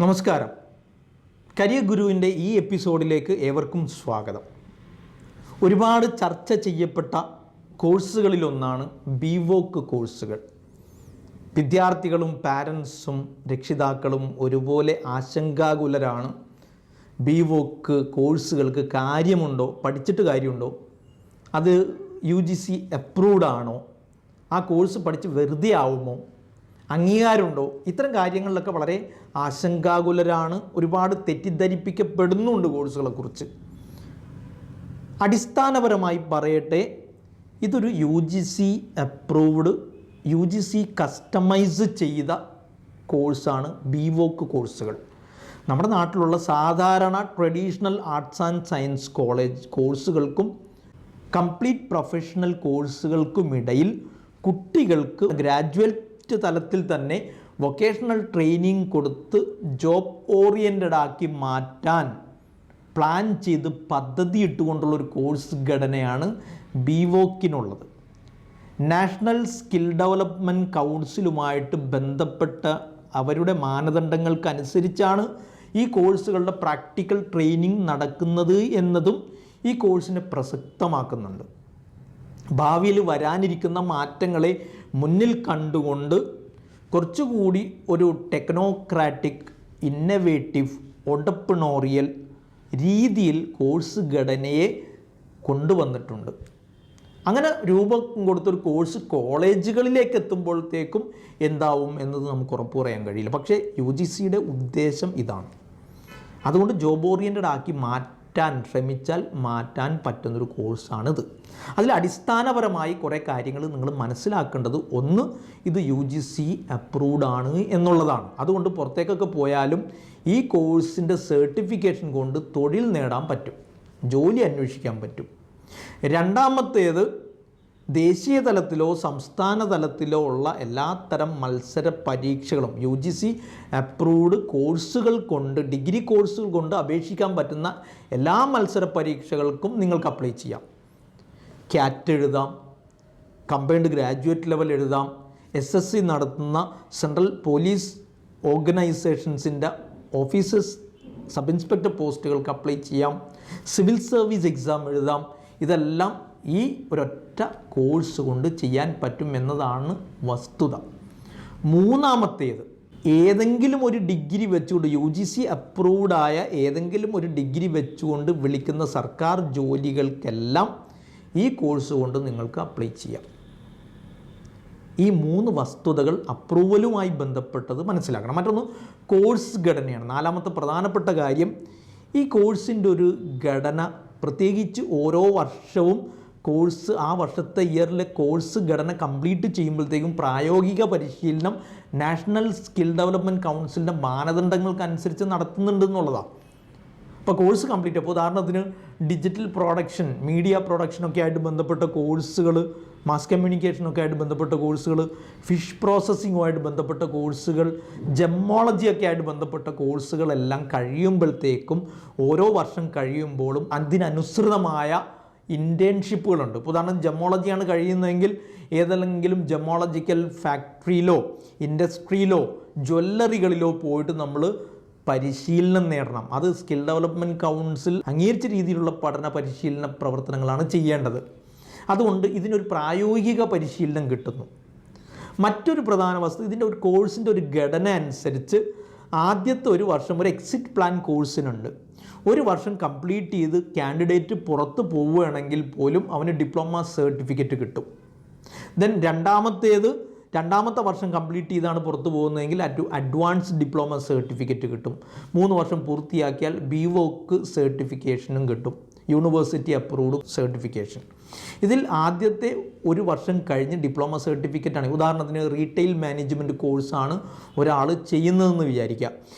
നമസ്കാരം. കരിയർ ഗുരുവിൻ്റെ ഈ എപ്പിസോഡിലേക്ക് ഏവർക്കും സ്വാഗതം. ഒരുപാട് ചർച്ച ചെയ്യപ്പെട്ട കോഴ്സുകളിലൊന്നാണ് ബിവോക്ക് കോഴ്സുകൾ. വിദ്യാർത്ഥികളും പാരൻസും രക്ഷിതാക്കളും ഒരുപോലെ ആശങ്കാകുലരാണ്. ബിവോക്ക് കോഴ്സുകൾക്ക് കാര്യമുണ്ടോ, പഠിച്ചിട്ട് കാര്യമുണ്ടോ, അത് UGC അപ്രൂവ്ഡ് ആണോ, ആ കോഴ്സ് പഠിച്ച് വെറുതെ ആവുമോ, അംഗീകാരമുണ്ടോ, ഇത്തരം കാര്യങ്ങളിലൊക്കെ വളരെ ആശങ്കാകുലരാണ്. ഒരുപാട് തെറ്റിദ്ധരിപ്പിക്കപ്പെടുന്നുണ്ട് കോഴ്സുകളെക്കുറിച്ച്. അടിസ്ഥാനപരമായി പറയട്ടെ, ഇതൊരു UGC അപ്രൂവ്ഡ്, UGC കസ്റ്റമൈസ് ചെയ്ത കോഴ്സാണ് ബിവോക്ക് കോഴ്സുകൾ. നമ്മുടെ നാട്ടിലുള്ള സാധാരണ traditional arts and science college കോഴ്സുകൾക്കും കംപ്ലീറ്റ് പ്രൊഫഷണൽ കോഴ്സുകൾക്കുമിടയിൽ കുട്ടികൾക്ക് ഗ്രാജുവേറ്റ് തലത്തിൽ തന്നെ വൊക്കേഷണൽ ട്രെയിനിങ് കൊടുത്ത് ജോബ് ഓറിയൻറ്റഡ് ആക്കി മാറ്റാൻ പ്ലാൻ ചെയ്ത് പദ്ധതി ഇട്ടുകൊണ്ടുള്ളൊരു കോഴ്സ് ഘടനയാണ് ബിവോക്കിനുള്ളത്. നാഷണൽ സ്കിൽ ഡെവലപ്മെൻറ്റ് കൗൺസിലുമായിട്ട് ബന്ധപ്പെട്ട അവരുടെ മാനദണ്ഡങ്ങൾക്കനുസരിച്ചാണ് ഈ കോഴ്സുകളുടെ പ്രാക്ടിക്കൽ ട്രെയിനിങ് നടക്കുന്നത് എന്നതും ഈ കോഴ്സിനെ പ്രസക്തമാക്കുന്നുണ്ട്. ഭാവിയിൽ വരാനിരിക്കുന്ന മാറ്റങ്ങളെ മുന്നിൽ കണ്ടുകൊണ്ട് കുറച്ചുകൂടി ഒരു ടെക്നോക്രാറ്റിക്, ഇന്നവേറ്റീവ്, ഓണ്ടർപ്രണോറിയൽ രീതിയിൽ കോഴ്സ് ഘടനയെ കൊണ്ടുവന്നിട്ടുണ്ട്. അങ്ങനെ രൂപം കൊടുത്തൊരു കോഴ്സ് കോളേജുകളിലേക്ക് എത്തുമ്പോഴത്തേക്കും എന്താവും എന്നത് നമുക്ക് ഉറപ്പ് പറയാൻ കഴിയില്ല. പക്ഷേ UGCയുടെ ഉദ്ദേശം ഇതാണ്. അതുകൊണ്ട് ജോബ് ഓറിയൻറ്റഡ് ആക്കി മാറ്റാൻ ശ്രമിച്ചാൽ മാറ്റാൻ പറ്റുന്നൊരു കോഴ്സാണിത്. അതിൽ അടിസ്ഥാനപരമായി കുറേ കാര്യങ്ങൾ നിങ്ങൾ മനസ്സിലാക്കേണ്ടത്, ഒന്ന്, ഇത് UGC അപ്രൂവ്ഡ് ആണ് എന്നുള്ളതാണ്. അതുകൊണ്ട് പുറത്തേക്കൊക്കെ പോയാലും ഈ കോഴ്സിൻ്റെ സർട്ടിഫിക്കേഷൻ കൊണ്ട് തൊഴിൽ നേടാൻ പറ്റും, ജോലി അന്വേഷിക്കാൻ പറ്റും. രണ്ടാമത്തേത്, ദേശീയ തലത്തിലോ സംസ്ഥാന തലത്തിലോ ഉള്ള എല്ലാത്തരം മത്സര പരീക്ഷകളും UGC അപ്രൂവ്ഡ് കോഴ്സുകൾ കൊണ്ട്, ഡിഗ്രി കോഴ്സുകൾ കൊണ്ട് അപേക്ഷിക്കാൻ പറ്റുന്ന എല്ലാ മത്സര പരീക്ഷകൾക്കും നിങ്ങൾക്ക് അപ്ലൈ ചെയ്യാം. CAT എഴുതാം, കമ്പൈൻഡ് ഗ്രാജുവേറ്റ് ലെവൽ എഴുതാം, SSC നടത്തുന്ന സെൻട്രൽ പോലീസ് ഓർഗനൈസേഷൻസിൻ്റെ ഓഫീസേഴ്സ് സബ് ഇൻസ്പെക്ടർ പോസ്റ്റുകൾക്ക് അപ്ലൈ ചെയ്യാം, സിവിൽ സർവീസ് എക്സാം എഴുതാം. ഇതെല്ലാം ഈ ഒരൊറ്റ കോഴ്സ് കൊണ്ട് ചെയ്യാൻ പറ്റും എന്നതാണ് വസ്തുത. മൂന്നാമത്തേത്, ഏതെങ്കിലും ഒരു ഡിഗ്രി വെച്ചുകൊണ്ട്, UGC അപ്രൂവ്ഡ് ആയ ഏതെങ്കിലും ഒരു ഡിഗ്രി വെച്ചുകൊണ്ട് വിളിക്കുന്ന സർക്കാർ ജോലികൾക്കെല്ലാം ഈ കോഴ്സ് കൊണ്ട് നിങ്ങൾക്ക് അപ്ലൈ ചെയ്യാം. ഈ മൂന്ന് വസ്തുതകൾ അപ്രൂവലുമായി ബന്ധപ്പെട്ടത് മനസ്സിലാക്കണം. മറ്റൊന്ന് കോഴ്സ് ഘടനയാണ്. നാലാമത്തെ പ്രധാനപ്പെട്ട കാര്യം, ഈ കോഴ്സിൻ്റെ ഒരു ഘടന, പ്രത്യേകിച്ച് ഓരോ വർഷവും കോഴ്സ്, ആ വർഷത്തെ ഇയറിലെ കോഴ്സ് ഘടന കംപ്ലീറ്റ് ചെയ്യുമ്പോഴത്തേക്കും പ്രായോഗിക പരിശീലനം നാഷണൽ സ്കിൽ ഡെവലപ്മെൻറ്റ് കൗൺസിലിൻ്റെ മാനദണ്ഡങ്ങൾക്കനുസരിച്ച് നടത്തുന്നുണ്ട് എന്നുള്ളതാണ്. ഇപ്പോൾ കോഴ്സ് കംപ്ലീറ്റ്, അപ്പോൾ ഉദാഹരണത്തിന് ഡിജിറ്റൽ പ്രൊഡക്ഷൻ, മീഡിയ പ്രൊഡക്ഷനൊക്കെ ആയിട്ട് ബന്ധപ്പെട്ട കോഴ്സുകൾ, മാസ് കമ്മ്യൂണിക്കേഷനൊക്കെ ആയിട്ട് ബന്ധപ്പെട്ട കോഴ്സുകൾ, ഫിഷ് പ്രോസസ്സിങ്ങുമായിട്ട് ബന്ധപ്പെട്ട കോഴ്സുകൾ, ജെമ്മോളജിയൊക്കെ ആയിട്ട് ബന്ധപ്പെട്ട കോഴ്സുകളെല്ലാം കഴിയുമ്പോഴത്തേക്കും ഓരോ വർഷം കഴിയുമ്പോഴും അതിനനുസൃതമായ ഇൻറ്റേൺഷിപ്പുകളുണ്ട്. ഇപ്പോൾ ഉദാഹരണം ജെമ്മോളജിയാണ് കഴിയുന്നതെങ്കിൽ ഏതെങ്കിലും ജെമ്മോളജിക്കൽ ഫാക്ടറിയിലോ ഇൻഡസ്ട്രിയിലോ ജ്വല്ലറികളിലോ പോയിട്ട് നമ്മൾ പരിശീലനം നേടണം. അത് സ്കിൽ ഡെവലപ്മെൻറ്റ് കൗൺസിൽ അംഗീകരിച്ച രീതിയിലുള്ള പഠന പരിശീലന പ്രവർത്തനങ്ങളാണ് ചെയ്യേണ്ടത്. അതുകൊണ്ട് ഇതിനൊരു പ്രായോഗിക പരിശീലനം കിട്ടുന്നു. മറ്റൊരു പ്രധാന വസ്തു, ഇതിൻ്റെ ഒരു കോഴ്സിൻ്റെ ഒരു ഘടന അനുസരിച്ച് ആദ്യത്തെ ഒരു വർഷം ഒരു എക്സിറ്റ് പ്ലാൻ കോഴ്സിനുണ്ട്. ഒരു വർഷം കംപ്ലീറ്റ് ചെയ്ത് കാൻഡിഡേറ്റ് പുറത്ത് പോവുകയാണെങ്കിൽ പോലും അവന് ഡിപ്ലോമ സർട്ടിഫിക്കറ്റ് കിട്ടും. ദെൻ രണ്ടാമത്തെ വർഷം കംപ്ലീറ്റ് ചെയ്താണ് പുറത്ത് പോകുന്നതെങ്കിൽ അഡ്വാൻസ് ഡിപ്ലോമ സർട്ടിഫിക്കറ്റ് കിട്ടും. 3 വർഷം പൂർത്തിയാക്കിയാൽ ബിവോക്ക് സർട്ടിഫിക്കേഷനും കിട്ടും, യൂണിവേഴ്സിറ്റി അപ്രൂവ്ഡ് സർട്ടിഫിക്കേഷൻ. ഇതിൽ ആദ്യത്തെ ഒരു വർഷം കഴിഞ്ഞ് ഡിപ്ലോമ സർട്ടിഫിക്കറ്റാണ്. ഉദാഹരണത്തിന് റീറ്റെയിൽ മാനേജ്മെൻറ്റ് കോഴ്സാണ് ഒരാൾ ചെയ്യുന്നതെന്ന് വിചാരിക്കുക.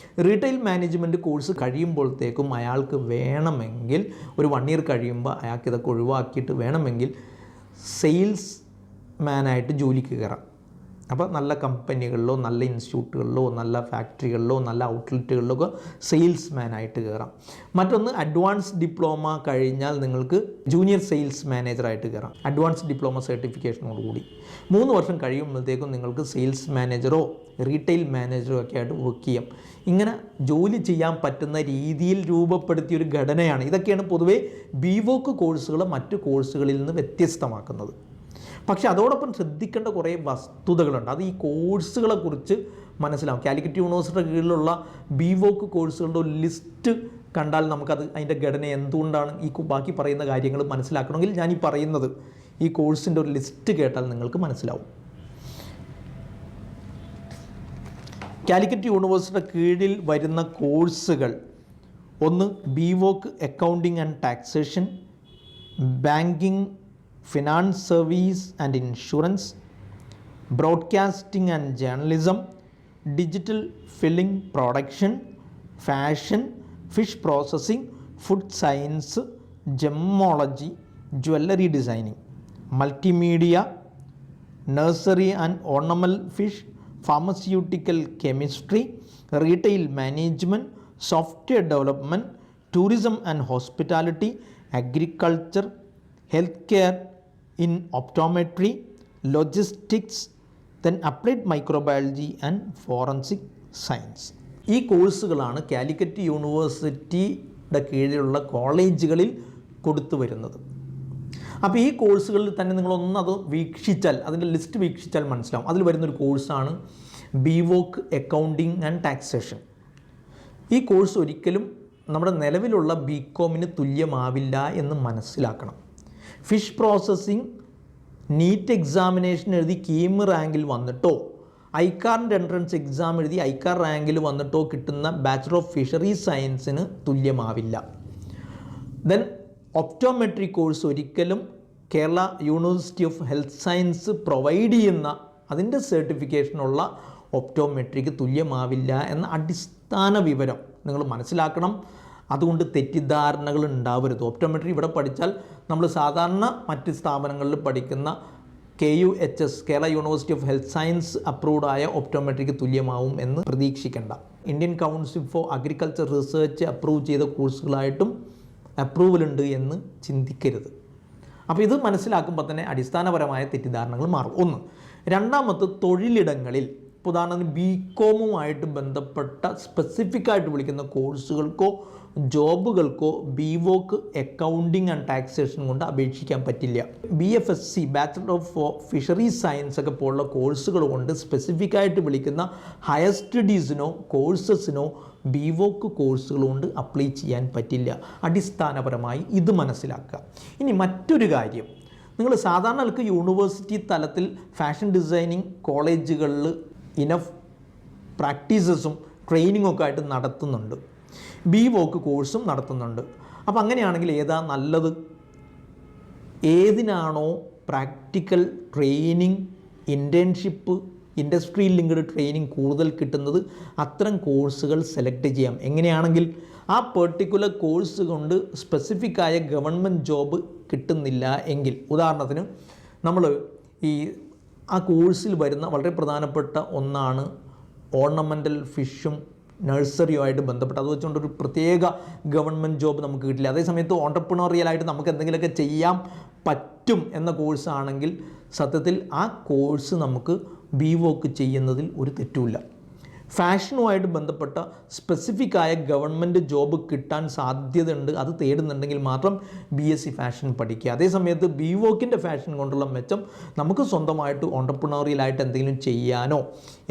റീറ്റെയിൽ മാനേജ്മെൻറ്റ് കോഴ്സ് കഴിയുമ്പോഴത്തേക്കും അയാൾക്ക് വേണമെങ്കിൽ ഒരു 1 ഇയർ കഴിയുമ്പോൾ അയാൾക്ക് ഇതൊക്കെ ഒഴിവാക്കിയിട്ട് വേണമെങ്കിൽ സെയിൽസ് മാനായിട്ട് ജോലിക്ക് കയറാം. അപ്പോൾ നല്ല കമ്പനികളിലോ നല്ല ഇൻസ്റ്റിറ്റ്യൂട്ടുകളിലോ നല്ല ഫാക്ടറികളിലോ നല്ല ഔട്ട്ലെറ്റുകളിലോ ഒക്കെ സെയിൽസ്മാനായിട്ട് കയറാം. മറ്റൊന്ന് അഡ്വാൻസ് ഡിപ്ലോമ കഴിഞ്ഞാൽ നിങ്ങൾക്ക് ജൂനിയർ സെയിൽസ് മാനേജറായിട്ട് കയറാം, അഡ്വാൻസ് ഡിപ്ലോമ സർട്ടിഫിക്കേഷനോടുകൂടി. 3 വർഷം കഴിയുമ്പോഴത്തേക്കും നിങ്ങൾക്ക് സെയിൽസ് മാനേജറോ റീറ്റെയിൽ മാനേജറോ ഒക്കെ ആയിട്ട് വർക്ക് ചെയ്യാം. ഇങ്ങനെ ജോലി ചെയ്യാൻ പറ്റുന്ന രീതിയിൽ രൂപപ്പെടുത്തിയൊരു ഘടനയാണ്. ഇതൊക്കെയാണ് പൊതുവേ ബിവോക്ക് കോഴ്സുകൾ മറ്റു കോഴ്സുകളിൽ നിന്ന് വ്യത്യസ്തമാക്കുന്നത്. പക്ഷേ അതോടൊപ്പം ശ്രദ്ധിക്കേണ്ട കുറേ വസ്തുതകളുണ്ട്. അത് ഈ കോഴ്സുകളെ കുറിച്ച് മനസ്സിലാവും. കാലിക്കറ്റ് യൂണിവേഴ്സിറ്റിയുടെ കീഴിലുള്ള ബിവോക്ക് കോഴ്സുകളുടെ ഒരു ലിസ്റ്റ് കണ്ടാൽ നമുക്കത് അതിൻ്റെ ഘടന എന്തുകൊണ്ടാണ് ഈ ബാക്കി പറയുന്ന കാര്യങ്ങൾ മനസ്സിലാക്കണമെങ്കിൽ ഞാൻ ഈ പറയുന്നത് ഈ കോഴ്സിൻ്റെ ഒരു ലിസ്റ്റ് കേട്ടാൽ നിങ്ങൾക്ക് മനസ്സിലാവും. കാലിക്കറ്റ് യൂണിവേഴ്സിറ്റിയുടെ കീഴിൽ വരുന്ന കോഴ്സുകൾ: 1 BVoc accounting and taxation, banking, finance service and insurance, broadcasting and journalism, digital film production, fashion, fish processing, food science, gemmology, jewellery designing, multimedia, nursery and ornamental fish, pharmaceutical chemistry, retail management, software development, tourism and hospitality, agriculture, health care in optometry, logistics, then applied microbiology and forensic science. ഈ കോഴ്സുകളാണ് കാലിക്കറ്റ് യൂണിവേഴ്സിറ്റിയുടെ കീഴിലുള്ള കോളേജുകളിൽ കൊടുത്തു വരുന്നത്. അപ്പോൾ ഈ കോഴ്സുകളിൽ തന്നെ നിങ്ങളൊന്നത് വീക്ഷിച്ചാൽ, അതിൻ്റെ ലിസ്റ്റ് വീക്ഷിച്ചാൽ മനസ്സിലാവും. അതിൽ വരുന്നൊരു കോഴ്സാണ് ബിവോക്ക് അക്കൗണ്ടിങ് ആൻഡ് ടാക്സേഷൻ. ഈ കോഴ്സ് ഒരിക്കലും നമ്മുടെ നിലവിലുള്ള ബികോമിന് തുല്യമാവില്ല എന്ന് മനസ്സിലാക്കണം. ഫിഷ് പ്രോസസ്സിംഗ് നീറ്റ് എക്സാമിനേഷൻ എഴുതി കീം റാങ്കിൽ വന്നിട്ടോ ഐക്കാറിൻ്റെ എൻട്രൻസ് എക്സാം എഴുതി ഐക്കാർ റാങ്കിൽ വന്നിട്ടോ കിട്ടുന്ന ബാച്ചലർ ഓഫ് ഫിഷറീസ് സയൻസിന് തുല്യമാവില്ല. ദെൻ ഒപ്റ്റോമെട്രി കോഴ്സ് ഒരിക്കലും Kerala university of health science provide ചെയ്യുന്ന അതിൻ്റെ സർട്ടിഫിക്കേഷനുള്ള ഒപ്റ്റോമെട്രിക്ക് തുല്യമാവില്ല എന്ന അടിസ്ഥാന വിവരം നിങ്ങൾ മനസ്സിലാക്കണം. അതുകൊണ്ട് തെറ്റിദ്ധാരണകൾ ഉണ്ടാവരുത്. ഒപ്റ്റോമെട്രി ഇവിടെ പഠിച്ചാൽ നമ്മൾ സാധാരണ മറ്റ് സ്ഥാപനങ്ങളിൽ പഠിക്കുന്ന KUHS Kerala university of health science approved ആയ ഒപ്റ്റോമെട്രിക്ക് തുല്യമാവും എന്ന് പ്രതീക്ഷിക്കേണ്ട. Indian council for agriculture research approve ചെയ്ത കോഴ്സുകളായിട്ടും അപ്രൂവൽ ഉണ്ട് എന്ന് ചിന്തിക്കരുത്. അപ്പോൾ ഇത് മനസ്സിലാക്കുമ്പോൾ തന്നെ അടിസ്ഥാനപരമായ തെറ്റിദ്ധാരണകൾ മാറും. 1. രണ്ടാമത്തെ, തൊഴിലിടങ്ങളിൽ ഉദാഹരണത്തിന് ബികോമുമായിട്ട് ബന്ധപ്പെട്ട സ്പെസിഫിക് ആയിട്ട് വിളിക്കുന്ന കോഴ്സുകൾക്കോ ജോബുകൾക്കോ ബിവോക്ക് അക്കൗണ്ടിങ് ആൻഡ് ടാക്സേഷൻ കൊണ്ട് അപേക്ഷിക്കാൻ പറ്റില്ല. BFSC bachelor of fisheries science ഒക്കെ പോലുള്ള കോഴ്സുകൾ കൊണ്ട് സ്പെസിഫിക് ആയിട്ട് വിളിക്കുന്ന ഹയർ സ്റ്റഡീസിനോ കോഴ്സസിനോ ബിവോക്ക് കോഴ്സുകൾ കൊണ്ട് അപ്ലൈ ചെയ്യാൻ പറ്റില്ല. അടിസ്ഥാനപരമായി ഇത് മനസ്സിലാക്കുക. ഇനി മറ്റൊരു കാര്യം, നിങ്ങൾ സാധാരണ യൂണിവേഴ്സിറ്റി തലത്തിൽ ഫാഷൻ ഡിസൈനിങ് കോളേജുകളിൽ ഇനഫ് പ്രാക്ടീസസും ട്രെയിനിങ്ങും ഒക്കെ ആയിട്ട് നടത്തുന്നുണ്ട്. ബിവോക്ക് കോഴ്സും നടത്തുന്നുണ്ട്. അപ്പോൾ അങ്ങനെയാണെങ്കിൽ ഏതാ നല്ലത്? ഏതിനാണോ പ്രാക്ടിക്കൽ ട്രെയിനിങ്, ഇൻറ്റേൺഷിപ്പ്, ഇൻഡസ്ട്രിയിൽ ലിങ്ക്ഡ് ട്രെയിനിങ് കൂടുതൽ കിട്ടുന്നത് അത്തരം കോഴ്സുകൾ സെലക്ട് ചെയ്യാം. എങ്ങനെയാണെങ്കിൽ ആ പെർട്ടിക്കുലർ കോഴ്സ് കൊണ്ട് സ്പെസിഫിക്കായ ഗവൺമെൻറ് ജോബ് കിട്ടുന്നില്ല എങ്കിൽ, ഉദാഹരണത്തിന് നമ്മൾ ആ കോഴ്സിൽ വരുന്ന വളരെ പ്രധാനപ്പെട്ട ഒന്നാണ് ഓർണമെൻ്റൽ ഫിഷും നഴ്സറിയുമായിട്ട് ബന്ധപ്പെട്ട്. അത് വെച്ചുകൊണ്ട് ഒരു പ്രത്യേക ഗവൺമെൻറ് ജോബ് നമുക്ക് കിട്ടില്ല. അതേസമയത്ത് ഓൺട്രപ്രണറിയലായിട്ട് നമുക്ക് എന്തെങ്കിലുമൊക്കെ ചെയ്യാൻ പറ്റും എന്ന കോഴ്സാണെങ്കിൽ സത്യത്തിൽ ആ കോഴ്സ് നമുക്ക് ബിവോക്ക് ചെയ്യുന്നതിൽ ഒരു തെറ്റുമില്ല. ഫാഷനുമായിട്ട് ബന്ധപ്പെട്ട സ്പെസിഫിക്കായ ഗവൺമെൻറ് ജോബ് കിട്ടാൻ സാധ്യതയുണ്ട്, അത് തേടുന്നുണ്ടെങ്കിൽ മാത്രം BSc ഫാഷൻ പഠിക്കുക. അതേസമയത്ത് ബിവോക്കിൻ്റെ ഫാഷൻ കൊണ്ടുള്ള മെച്ചം നമുക്ക് സ്വന്തമായിട്ട് ഓൺട്രപ്രണറിയലായിട്ട് എന്തെങ്കിലും ചെയ്യാനോ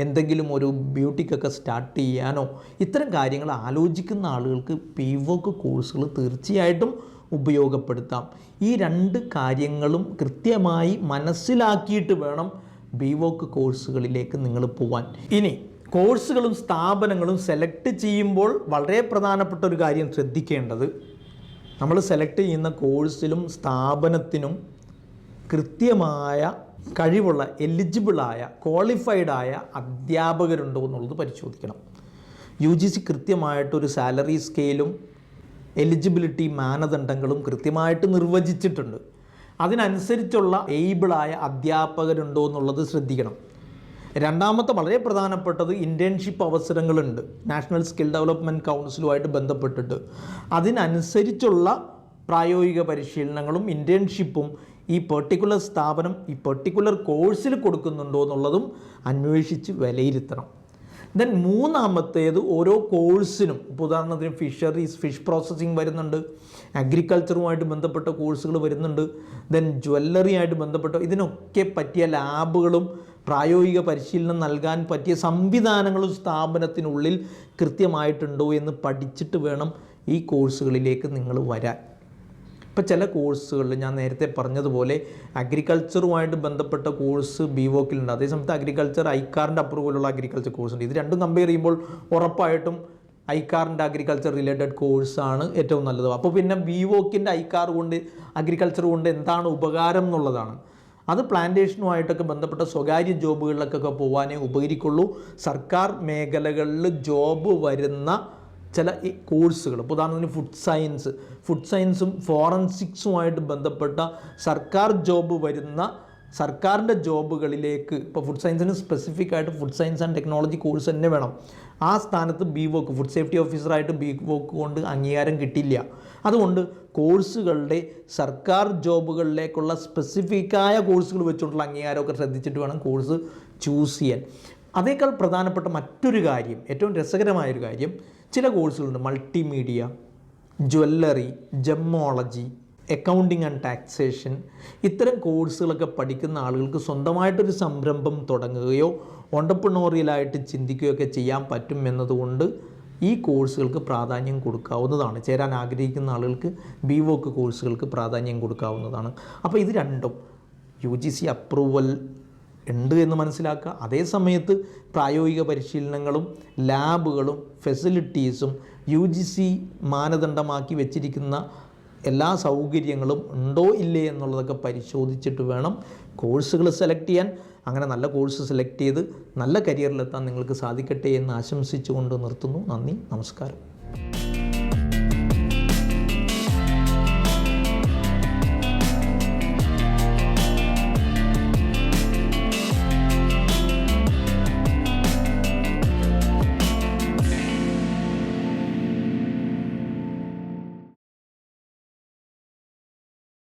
എന്തെങ്കിലും ഒരു ബ്യൂട്ടിക്കൊക്കെ സ്റ്റാർട്ട് ചെയ്യാനോ ഇത്തരം കാര്യങ്ങൾ ആലോചിക്കുന്ന ആളുകൾക്ക് ബിവോക്ക് കോഴ്സുകൾ തീർച്ചയായിട്ടും ഉപയോഗപ്പെടുത്താം. ഈ 2 കാര്യങ്ങളും കൃത്യമായി മനസ്സിലാക്കിയിട്ട് വേണം ബിവോക്ക് കോഴ്സുകളിലേക്ക് നിങ്ങൾ പോവാൻ. ഇനി കോഴ്സുകളും സ്ഥാപനങ്ങളും സെലക്ട് ചെയ്യുമ്പോൾ വളരെ പ്രധാനപ്പെട്ട ഒരു കാര്യം ശ്രദ്ധിക്കേണ്ടത്, നമ്മൾ സെലക്ട് ചെയ്യുന്ന കോഴ്സിലും സ്ഥാപനത്തിനും കൃത്യമായ കഴിവുള്ള എലിജിബിളായ ക്വാളിഫൈഡായ അധ്യാപകരുണ്ടോ എന്നുള്ളത് പരിശോധിക്കണം. UGC കൃത്യമായിട്ടൊരു സാലറി സ്കെയിലും എലിജിബിലിറ്റി മാനദണ്ഡങ്ങളും കൃത്യമായിട്ട് നിർവചിച്ചിട്ടുണ്ട്. അതിനനുസരിച്ചുള്ള ഏബിളായ അധ്യാപകരുണ്ടോ എന്നുള്ളത് ശ്രദ്ധിക്കണം. രണ്ടാമത്തെ വളരെ പ്രധാനപ്പെട്ടത് ഇൻറ്റേൺഷിപ്പ് അവസരങ്ങളുണ്ട്. നാഷണൽ സ്കിൽ ഡെവലപ്മെൻറ്റ് കൗൺസിലുമായിട്ട് ബന്ധപ്പെട്ടിട്ട് അതിനനുസരിച്ചുള്ള പ്രായോഗിക പരിശീലനങ്ങളും ഇൻറ്റേൺഷിപ്പും ഈ പെർട്ടിക്കുലർ സ്ഥാപനം ഈ പെർട്ടിക്കുലർ കോഴ്സിൽ കൊടുക്കുന്നുണ്ടോ എന്നുള്ളതും അന്വേഷിച്ച് വിലയിരുത്തണം. ദെൻ മൂന്നാമത്തേത് ഓരോ കോഴ്സിനും, ഇപ്പോൾ ഉദാഹരണത്തിന് ഫിഷറീസ്, ഫിഷ് പ്രോസസ്സിങ് വരുന്നുണ്ട്, അഗ്രികൾച്ചറുമായിട്ട് ബന്ധപ്പെട്ട കോഴ്സുകൾ വരുന്നുണ്ട്, ദെൻ ജ്വല്ലറിയായിട്ട് ബന്ധപ്പെട്ട ഇതിനൊക്കെ പറ്റിയ ലാബുകളും പ്രായോഗിക പരിശീലനം നൽകാൻ പറ്റിയ സംവിധാനങ്ങളും സ്ഥാപനത്തിനുള്ളിൽ കൃത്യമായിട്ടുണ്ടോ എന്ന് പഠിച്ചിട്ട് വേണം ഈ കോഴ്സുകളിലേക്ക് നിങ്ങൾ വരാൻ. ഇപ്പോൾ ചില കോഴ്സുകളിൽ ഞാൻ നേരത്തെ പറഞ്ഞതുപോലെ അഗ്രികൾച്ചറുമായിട്ട് ബന്ധപ്പെട്ട കോഴ്സ് ബിവോക്കിലുണ്ട്, അതേസമയത്ത് അഗ്രികൾച്ചർ ഐക്കാറിൻ്റെ അപ്രൂവലുള്ള അഗ്രികൾച്ചർ കോഴ്സ് ഉണ്ട്. ഇത് രണ്ടും കമ്പയർ ചെയ്യുമ്പോൾ ഉറപ്പായിട്ടും ഐക്കാറിൻ്റെ അഗ്രികൾച്ചർ റിലേറ്റഡ് കോഴ്സാണ് ഏറ്റവും നല്ലത്. അപ്പോൾ പിന്നെ ബിവോക്കിൻ്റെ ഐക്കാർ കൊണ്ട് അഗ്രികൾച്ചർ കൊണ്ട് എന്താണ് ഉപകാരം എന്നുള്ളതാണ്. അത് പ്ലാന്റേഷനുമായിട്ടൊക്കെ ബന്ധപ്പെട്ട സ്വകാര്യ ജോബുകളിലൊക്കെ പോകാനേ ഉപകരിക്കുള്ളൂ. സർക്കാർ മേഖലകളിൽ ജോബ് വരുന്ന ചില കോഴ്സുകൾ, ഇപ്പോൾ ഉദാഹരണത്തിന് ഫുഡ് സയൻസും ഫോറൻസിക്സുമായിട്ട് ബന്ധപ്പെട്ട സർക്കാർ ജോബ് വരുന്ന സർക്കാരിൻ്റെ ജോബുകളിലേക്ക്, ഇപ്പോൾ ഫുഡ് സയൻസിന് സ്പെസിഫിക് ആയിട്ട് food science and technology course തന്നെ വേണം. ആ സ്ഥാനത്ത് ബിവോക്ക് ഫുഡ് സേഫ്റ്റി ഓഫീസറായിട്ട് ബിവോക്ക് കൊണ്ട് അംഗീകാരം കിട്ടില്ല. അതുകൊണ്ട് കോഴ്സുകളുടെ സർക്കാർ ജോബുകളിലേക്കുള്ള സ്പെസിഫിക്കായ കോഴ്സുകൾ വെച്ചുകൊണ്ടുള്ള അംഗീകാരമൊക്കെ ശ്രദ്ധിച്ചിട്ട് വേണം കോഴ്സ് ചൂസ് ചെയ്യാൻ. അതേക്കാൾ പ്രധാനപ്പെട്ട മറ്റൊരു കാര്യം, ഏറ്റവും രസകരമായൊരു കാര്യം, ചില കോഴ്സുകളുണ്ട് multimedia, jewellery, gemmology, accounting and taxation. ഇത്തരം കോഴ്സുകളൊക്കെ പഠിക്കുന്ന ആളുകൾക്ക് സ്വന്തമായിട്ടൊരു സംരംഭം തുടങ്ങുകയോ ഓണ്ടർപ്രണോറിയലായിട്ട് ചിന്തിക്കുകയോ ഒക്കെ ചെയ്യാൻ പറ്റും എന്നതുകൊണ്ട് ഈ കോഴ്സുകൾക്ക് പ്രാധാന്യം കൊടുക്കാവുന്നതാണ്. ചേരാൻ ആഗ്രഹിക്കുന്ന ആളുകൾക്ക് ബിവോക്ക് കോഴ്സുകൾക്ക് പ്രാധാന്യം കൊടുക്കാവുന്നതാണ്. അപ്പോൾ ഇത് രണ്ടും UGC അപ്രൂവൽ ഉണ്ട് എന്ന് മനസ്സിലാക്കുക. അതേ സമയത്ത് പ്രായോഗിക പരിശീലനങ്ങളും ലാബുകളും ഫെസിലിറ്റീസും UGC മാനദണ്ഡമാക്കി വെച്ചിരിക്കുന്ന എല്ലാ സൗകര്യങ്ങളും ഉണ്ടോ ഇല്ലേ എന്നുള്ളതൊക്കെ പരിശോധിച്ചിട്ട് വേണം കോഴ്സുകൾ സെലക്ട് ചെയ്യാൻ. അങ്ങനെ നല്ല കോഴ്സ് സെലക്ട് ചെയ്ത് നല്ല കരിയറിലെത്താൻ നിങ്ങൾക്ക് സാധിക്കട്ടെ എന്ന് ആശംസിച്ചുകൊണ്ട് നിർത്തുന്നു. നന്ദി, നമസ്കാരം.